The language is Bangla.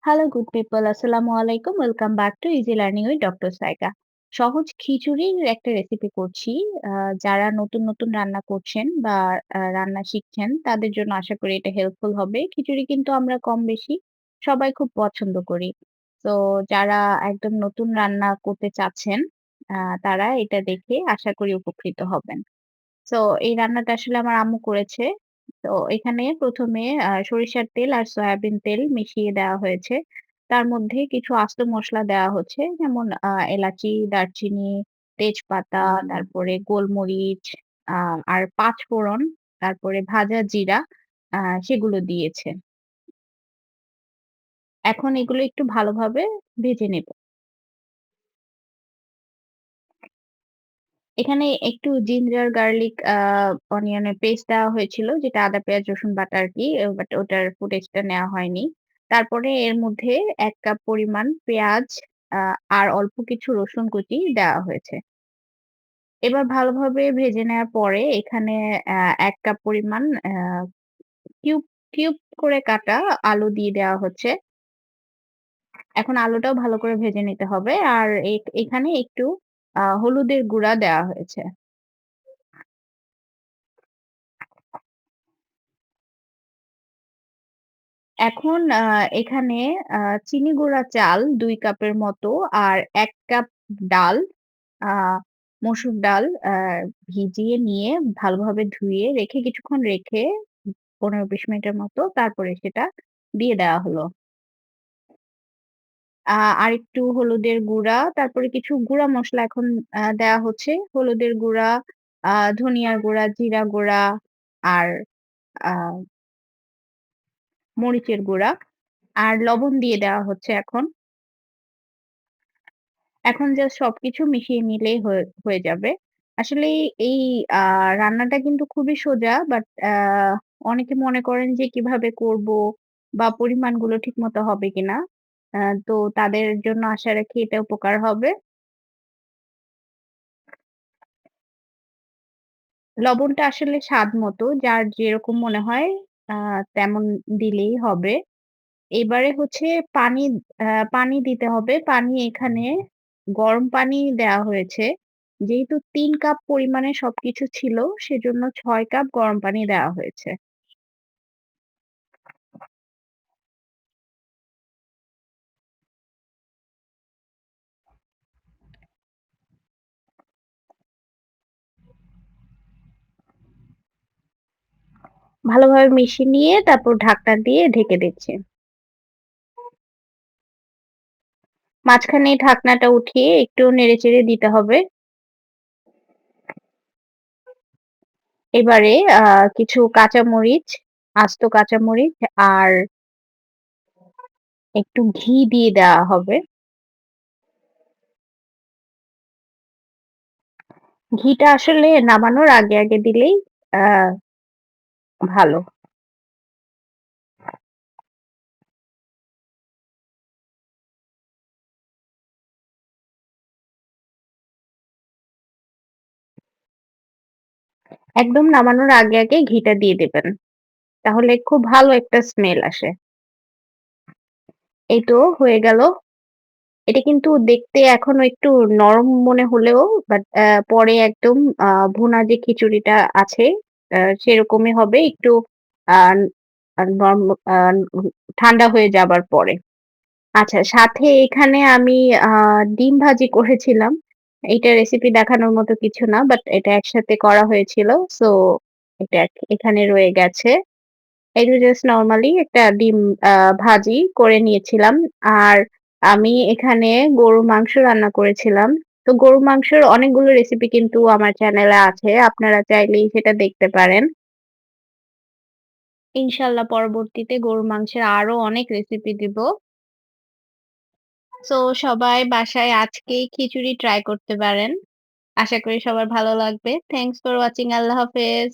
হ্যালো গুড পিপল আসসালামু আলাইকুম। Welcome back to easy learning with doctor Saiga. সহজ খিচুড়ির একটা রেসিপি করছি। আ যারা নতুন রান্না করছেন বা রান্না শিখছেন তাদের জন্য আশা করি এটা হেল্পফুল হবে। খিচুড়ি কিন্তু আমরা কম বেশি সবাই খুব পছন্দ করি। তো যারা একদম নতুন রান্না করতে চাচ্ছেন আ তারা এটা দেখে আশা করি উপকৃত হবেন। সো এই রান্নাটা আসলে আমার আম্মু করেছে। তো এখানে ১ম এ সরিষার তেল আর সয়াবিন তেল মিশিয়ে দেওয়া হয়েছে। তার মধ্যে কিছু আস্ত মসলা দেওয়া হচ্ছে। যেমন এলাচি, দারচিনি, তেজপাতা, তারপরে গোলমরিচ আ আর পাঁচফোড়ন, তারপরে ভাজা জিরা আ সেগুলো দিয়েছে। এখন এগুলো একটু ভালোভাবে ভেজে নেব। এখানে একটু জিঞ্জার গার্লিক অনিয়নের পেস্ট দেওয়া হয়েছিল যেটা আদা, পেঁয়াজ, রসুন বাটা আরকি। বাট ওটার ফুটেজটা নেওয়া হয়নি। তারপরে এর মধ্যে ১ কাপ পরিমাণ পেঁয়াজ আ আর অল্প কিছু রসুন কুচি দেওয়া হয়েছে। এবার ভালোভাবে ভেজে নেওয়ার পরে এখানে ১ কাপ পরিমাণ কিউব, কিউব করে কাটা আলু দিয়ে দেওয়া হচ্ছে। এখন আলুটাও ভালো করে ভেজে নিতে হবে। আর এখানে একটু হলুদের গুঁড়া দেওয়া হয়েছে। এখন এখানে আ চিনি গুঁড়া চাল ২ কাপের মতো আর ১ কাপ ডাল, আ মসুর ডাল ভিজিয়ে নিয়ে ভালোভাবে ধুয়ে রেখে কিছুক্ষণ রেখে ১৫-২০ মিনিটের মতো তারপরে সেটা দিয়ে দেওয়া হলো। আরেকটু হলুদের গুঁড়া, তারপরে কিছু গুঁড়া মসলা এখন দেওয়া হচ্ছে। হলুদের গুঁড়া, ধনিয়ার গুঁড়া, জিরা গুঁড়া আর আ মরিচের গুঁড়া আর লবণ দিয়ে দেওয়া হচ্ছে এখন। এখন জাস্ট সবকিছু মিশিয়ে নিলেই হয়ে যাবে। আসলে এই আ রান্নাটা কিন্তু খুবই সোজা বাট অনেকে মনে করেন যে কিভাবে করব বা পরিমাণগুলো ঠিকমতো হবে কিনা। আ তো তাদের জন্য আশা রাখি এটা উপকার হবে। লবণটা আসলে স্বাদ মতো যার যেরকম মনে হয় আ তেমন দিলেই হবে। এবারে হচ্ছে পানি আ পানি দিতে হবে। পানি এখানে গরম পানি দেওয়া হয়েছে। যেহেতু ৩ কাপ পরিমাণে সবকিছু ছিল, সেজন্য ৬ কাপ গরম পানি দেওয়া হয়েছে। ভালোভাবে মিশিয়ে নিয়ে তারপর ঢাকনা দিয়ে ঢেকে দিচ্ছি। মাঝখানে ঢাকনাটা উঠিয়ে একটু নেড়েচেড়ে দিতে হবে। এবারে কিছু কাঁচামরিচ, আস্ত কাঁচামরিচ আর একটু ঘি দিয়ে দেওয়া হবে। ঘিটা আসলে নামানোর আগে দিলেই আ ভালো। একদম নামানোর আগে ঘিটা দিয়ে দিবেন। তাহলে খুব ভালো একটা স্মেল আসে। এই তো হয়ে গেল। এটা কিন্তু দেখতে এখনো একটু নরম মনে হলেও বাট পরে একদম আ ভুনা যে খিচুড়িটা আছে সেরকমই হবে একটু আ আ নরম আ ঠান্ডা হয়ে যাবার পরে। আচ্ছা সাথে এখানে আমি আ ডিম ভাজি করেছিলাম। এইটা রেসিপি দেখানোর মতো কিছু না। বাট এটা একসাথে করা হয়েছিল। সো এটা এখানে রয়ে গেছে। এই যে জাস্ট নরমালি একটা ডিম আ ভাজি করে নিয়েছিলাম। আর আমি এখানে গরুর মাংস রান্না করেছিলাম। তো গরুর মাংসের অনেকগুলো রেসিপি কিন্তু আমার চ্যানেলে আছে। আপনারা চাইলেই সেটা দেখতে পারেন। ইনশাআল্লাহ পরবর্তীতে গরুর মাংসের আরো অনেক রেসিপি দিব। সো সবাই বাসায় আজকেই খিচুড়ি ট্রাই করতে পারেন। আশা করি সবার ভালো লাগবে। Thanks for watching. আল্লাহ হাফেজ।